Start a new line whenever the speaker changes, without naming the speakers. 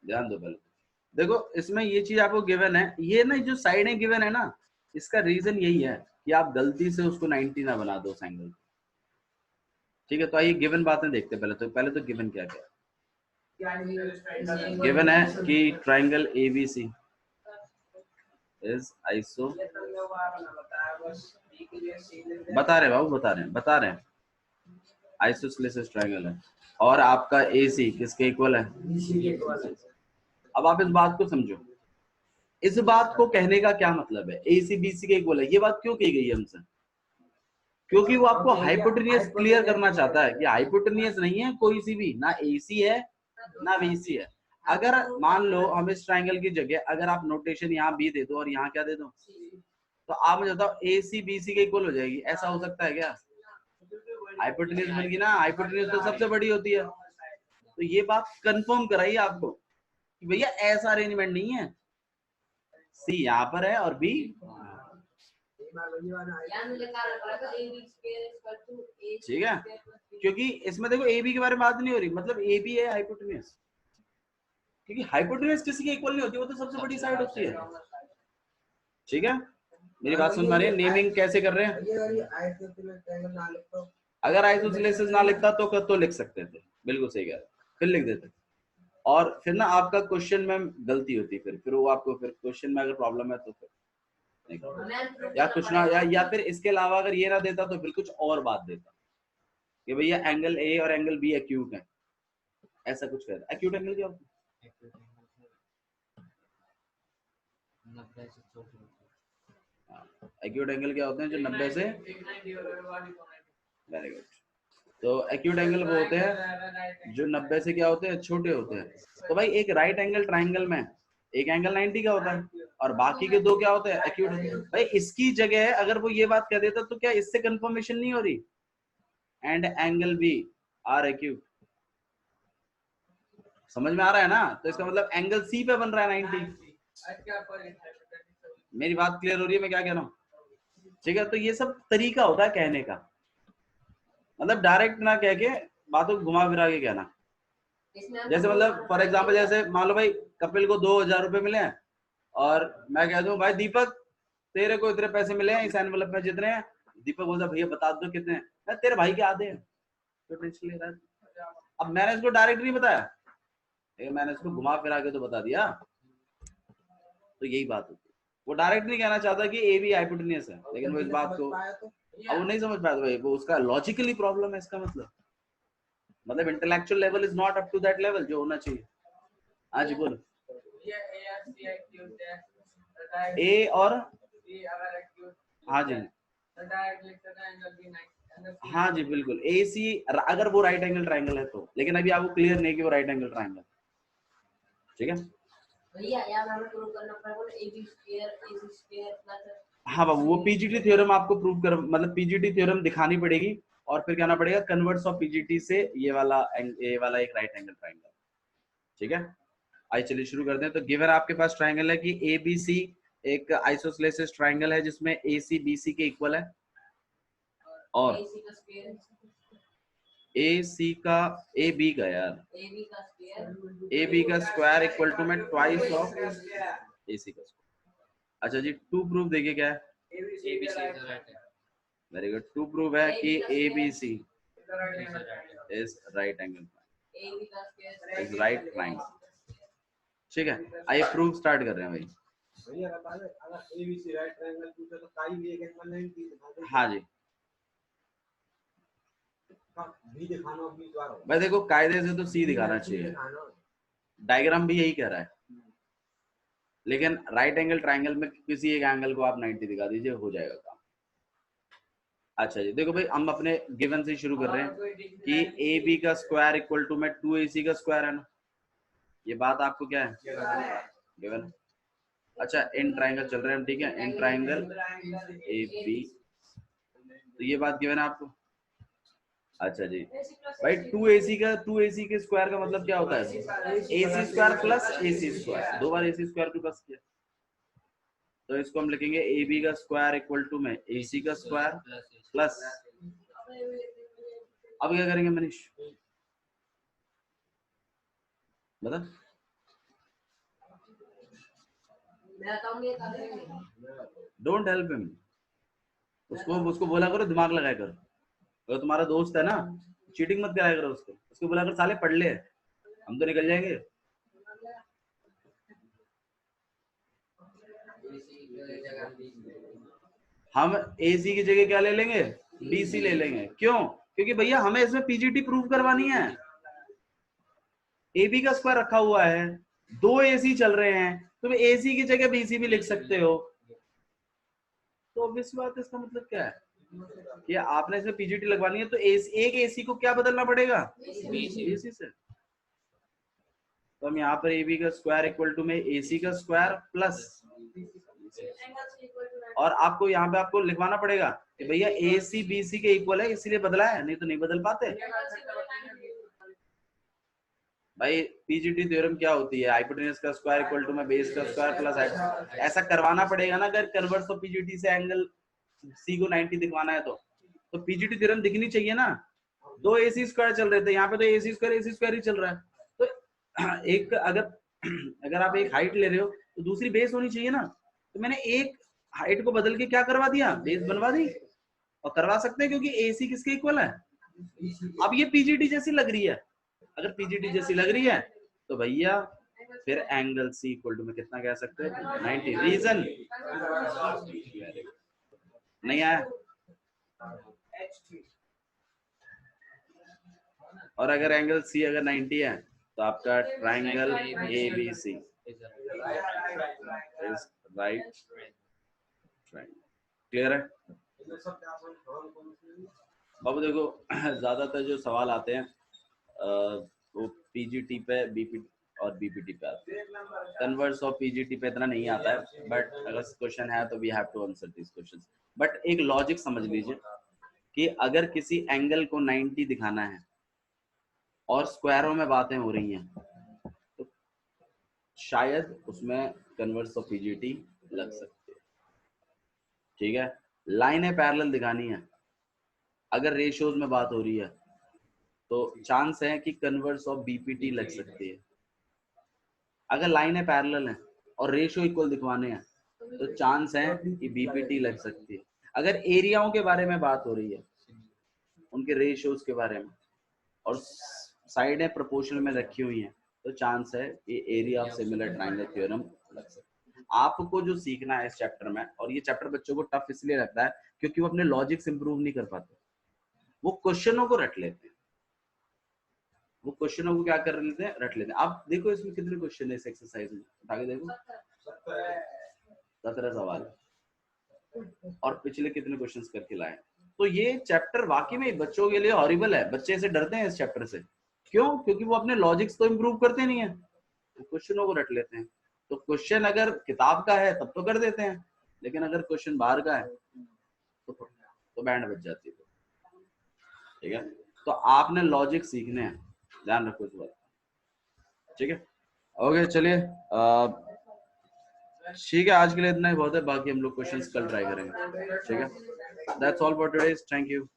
ध्यान दो पहले। देखो इसमें ये चीज आपको गिवन है, ये ना जो साइडें गिवन है ना, इसका रीजन यही है कि आप गलती से उसको 90 ना बना दो उस एंगल को। ठीक है, तो आइए गिवन बातें देखते हैं। पहले तो गिवन क्या क्या गिवन है कि ट्राइंगल एबीसी इज आइसो, बता रहे बाबू, बता रहे हैं आइसोस्लेसिस ट्राइंगल है, और आपका एसी किसके इक्वल है? अब आप इस बात को समझो, इस बात को कहने का क्या मतलब है, एसी बीसी के इक्वल है, ये बात क्यों कही गई है हमसे? क्योंकि वो आपको हाइपोटेनियस क्लियर करना चाहता है कि हाइपोटेनियस नहीं है कोई सी भी, ना एसी है ना बीसी है। अगर मान लो हम इस ट्राइंगल की जगह अगर आप नोटेशन यहाँ बी दे दो और यहाँ क्या दे दो, तो आप मुझे बताओ एसी बीसी के इक्वल हो जाएगी, ऐसा हो सकता है क्या? हाइपोटेनियस बन गई ना, हाइपोटेनियस तो सबसे बड़ी होती है। तो ये बात कंफर्म कराइए आपको कि भैया ऐसा अरेंजमेंट नहीं है, सी यहाँ पर है और बी, ठीक है? क्योंकि इसमें देखो ए बी के बारे में बात नहीं हो रही, मतलब ए बी है हाइपोटेनियस, क्योंकि हाइपोटेनियस किसी के इक्वल नहीं होती, वो तो सबसे बड़ी साइड होती है। ठीक है, मेरी बात सुन पा रहे हैं? नेमिंग कैसे कर रहे हैं? अगर आइसोसेलेसिस ना लिखता तो लिख सकते थे, बिल्कुल सही कह रहे, फिर लिख देते, और फिर ना आपका क्वेश्चन में गलती होती, फिर वो आपको फिर क्वेश्चन में अगर प्रॉब्लम है तो फिर या कुछ ना, या फिर इसके अलावा अगर ये ना देता तो फिर कुछ और बात देता कि भैया एंगल ए और एंगल बी एक्यूट है, ऐसा कुछ कहता। एक्यूट एंगल क्या होता है? एक्यूट एंगल क्या होते हैं? जो 90 से, वेरी गुड। तो एक्यूट एंगल वो होते हैं जो 90 से क्या होते हैं, छोटे होते हैं। तो भाई एक राइट एंगल ट्राइंगल में एक एंगल 90 का होता है और बाकी के दो क्या होते हैं, एक्यूट होते हैं। भाई इसकी जगह अगर वो ये बात कह देता तो क्या इससे कंफर्मेशन नहीं हो रही, and angle B are acute? समझ में आ रहा है ना? तो इसका मतलब एंगल सी पे बन रहा है 90। मेरी बात क्लियर हो रही है मैं क्या कह रहा हूँ? ठीक है, तो ये सब तरीका होता है कहने का, मतलब डायरेक्ट ना कह के बातों को घुमा फिरा के कहना। जैसे मतलब फॉर एग्जाम्पल, जैसे मान लो भाई कपिल को 2000 रुपए मिले हैं और मैं कह दूं भाई दीपक तेरे को इतने पैसे मिले हैं इस एनवलप में जितने हैं, दीपक बोलता भैया बता दो कितने हैं, मैं तेरे भाई के आधे हैं, तो टेंशन ले रहा है। अब मैंने इसको डायरेक्ट नहीं बताया, लेकिन मैंने इसको घुमा फिरा के तो बता दिया, तो यही बात होती है। वो डायरेक्ट नहीं कहना चाहता कि ए भी हाइपोटेनियस है, लेकिन वो इस बात को अब वो नहीं समझ पाया, तो भाई वो उसका लॉजिकली प्रॉब्लम है, इसका मतलब intellectual level is not up to that level जो होना चाहिए। हाँ जी बोलो। ए और हाँ जी, हाँ जी बिल्कुल, ए सी अगर वो राइट एंगल ट्राइंगल है तो, लेकिन अभी आपको क्लियर नहीं कि वो राइट एंगल ट्राइंगल, ठीक है भैया? यार हमें प्रूव करना पड़ेगा एबी स्क्वायर एसी स्क्वायर। हाँ बाबू, वो पीजीटी थ्योरम आपको प्रूव कर, मतलब पीजीटी थ्योरम दिखानी पड़ेगी और फिर कहना पड़ेगा कन्वर्ट्स ऑफ पीजीटी से ये वाला एक राइट एंगल ट्राइंगल। ठीक है, आइए चलिए शुरू करते हैं। तो गिवन आपके पास ट्राइंगल है कि ए बी सी एक आइसोस्लेसिस ट्राइंगल है जिसमें ए सी बी सी के इक्वल है, और ए सी का ए बी का यार ए बी का स्क्वायर इक्वल टू में ट्वाइस ऑफ ए सी का स्क्वायर। अच्छा जी, टू प्रूफ देखिए क्या है, वेरी गुड। टू प्रूफ है कि A B C is right angle is right triangle. ठीक है, आइए प्रूफ स्टार्ट कर रहे हैं भाई। अगर एबीसी राइट ट्रायंगल पूछे तो काई भी एक एंगल 90 दिखा दे। हाँ जी, भी दिखाना उम्मीदवार हो भाई, देखो कायदे से तो सी दिखाना चाहिए, डायग्राम भी यही कह रहा है, लेकिन राइट एंगल ट्रायंगल में किसी एक एंगल को आप 90 दिखा दीजिए, हो जाएगा काम। अच्छा जी, देखो भाई हम अपने गिवन से शुरू कर रहे हैं कि ए बी का स्क्वायर इक्वल टू में 2ac का स्क्वायर है ना, ये बात आपको क्या है गिवन। अच्छा, इन ट्राइंगल चल रहे हैं, ठीक है, इन ट्राइंगल ए बी, तो ये बात गिवन है आपको। अच्छा जी भाई, 2ac के स्क्वायर का मतलब क्या होता है, ac square plus ac square, दो बार ac स्क्वायर को प्लस किया, तो इसको हम लिखेंगे ab का स्क्वायर इक्वल टू में ac का स्क्वायर प्लस, अब क्या करेंगे मनीष बता? डोंट हेल्प हिम, उसको बोला करो दिमाग लगाया करो। तो तुम्हारा दोस्त है ना, चीटिंग मत कराया करो उसको बोला करो साले पढ़ ले, हम तो निकल जाएंगे। हम एसी की जगह क्या ले लेंगे, बीसी ले लेंगे। क्यों? क्योंकि भैया हमें इसमें पीजीटी प्रूव करवानी है। एबी का स्क्वायर रखा हुआ है, 2 एसी चल रहे हैं, तुम एसी की जगह बीसी भी लिख सकते हो। तो ऑब्वियस बात है, इसका मतलब क्या है कि आपने इसमें पीजीटी लगवानी है, तो एक एसी को क्या बदलना पड़ेगा, बीसी से। तो हम यहाँ पर एबी का स्क्वायर इक्वल टू में एसी का स्क्वायर प्लस, और आपको यहाँ पे आपको लिखवाना पड़ेगा कि भैया एसी बीसी के इक्वल है, इसीलिए बदला है, नहीं तो नहीं बदल पाते। भाई पीजीटी थ्योरम क्या होती है, हाइपोटेनस का स्क्वायर इक्वल टू में बेस का स्क्वायर प्लस हाइट, ऐसा करवाना पड़ेगा ना। अगर कन्वर्स ऑफ पीजीटी से एंगल सी को 90 दिखवाना है तो पीजीटी थ्योरम दिखनी चाहिए ना। 2 एसी स्क्वायर चल रहे थे, यहाँ पे तो एसी स्क्वायर ही चल रहा है। तो एक अगर आप एक हाइट ले रहे हो तो दूसरी बेस होनी चाहिए ना। तो मैंने एक हाइट को बदल के क्या करवा दिया, बेस बनवा दी। और करवा सकते हैं क्योंकि एसी किसके इक्वल है। अब ये पीजीटी जैसी लग रही है, अगर पीजीटी जैसी लग रही है तो भैया फिर एंगल सी इक्वल टू में कितना कह सकते हैं, 90। रीजन नहीं आया। और अगर एंगल सी अगर 90 है तो आपका triangle ABC is right triangle. Clear है बाबू? देखो ज्यादातर जो सवाल आते हैं वो पीजीटी पे, बीपीटी और बीपीटी पे आते हैं। कन्वर्स ऑफ पीजीटी पे इतना नहीं आता है, बट अगर क्वेश्चन है तो we have to answer this questions. But एक लॉजिक समझ लीजिए कि अगर किसी एंगल को 90 दिखाना है और स्क्वायरों में बातें हो रही हैं तो शायद उसमें कन्वर्स ऑफ पीजीटी लग सकती है। ठीक है, लाइनें पैरेलल दिखानी है, अगर रेशियोज में बात हो रही है तो चांस है कि कन्वर्स ऑफ बीपीटी लग सकती है। अगर लाइनें पैरेलल हैं और रेशियो इक्वल दिखवाने हैं तो चांस है कि बीपीटी लग सकती है। अगर एरियाओं के बारे में बात हो रही है, उनके रेशियोज के बारे में, और साइडें प्रोपोर्शनल में रखी हुई हैं, तो चांस है कि area of similar triangle theorem लग सकता है। आपको जो सीखना है इस चैप्टर में, और ये चैप्टर बच्चों को टफ इसलिए लगता है क्योंकि वो अपने लॉजिक्स इंप्रूव नहीं कर पाते, वो क्वेश्चनों को रट लेते हैं। वो क्वेश्चनों को क्या कर लेते हैं, रट लेते हैं। आप देखो इसमें कितने क्वेश्चन है इस एक्सरसाइज में, उठा के देखो 17 सवाल, और पिछले कितने क्वेश्चंस करके लाए। तो ये चैप्टर वाकई में बच्चों के लिए हॉरिबल है, बच्चे से डरते हैं इस चैप्टर से। क्यों? क्योंकि वो अपने लॉजिक्स तो इंप्रूव करते नहीं है, तो क्वेश्चनों को रट लेते हैं। तो क्वेश्चन अगर किताब का है तब तो कर देते हैं, लेकिन अगर क्वेश्चन बाहर का है तो बैंड बज जाती है। ठीक है, तो आपने लॉजिक सीखने हैं, ध्यान रखो इस बात। ठीक है, ओके चलिए, ठीक है, आज के लिए इतना ही बहुत है, बाकी हम लोग क्वेश्चंस कल ट्राई करेंगे। ठीक है, that's all for today, thank you.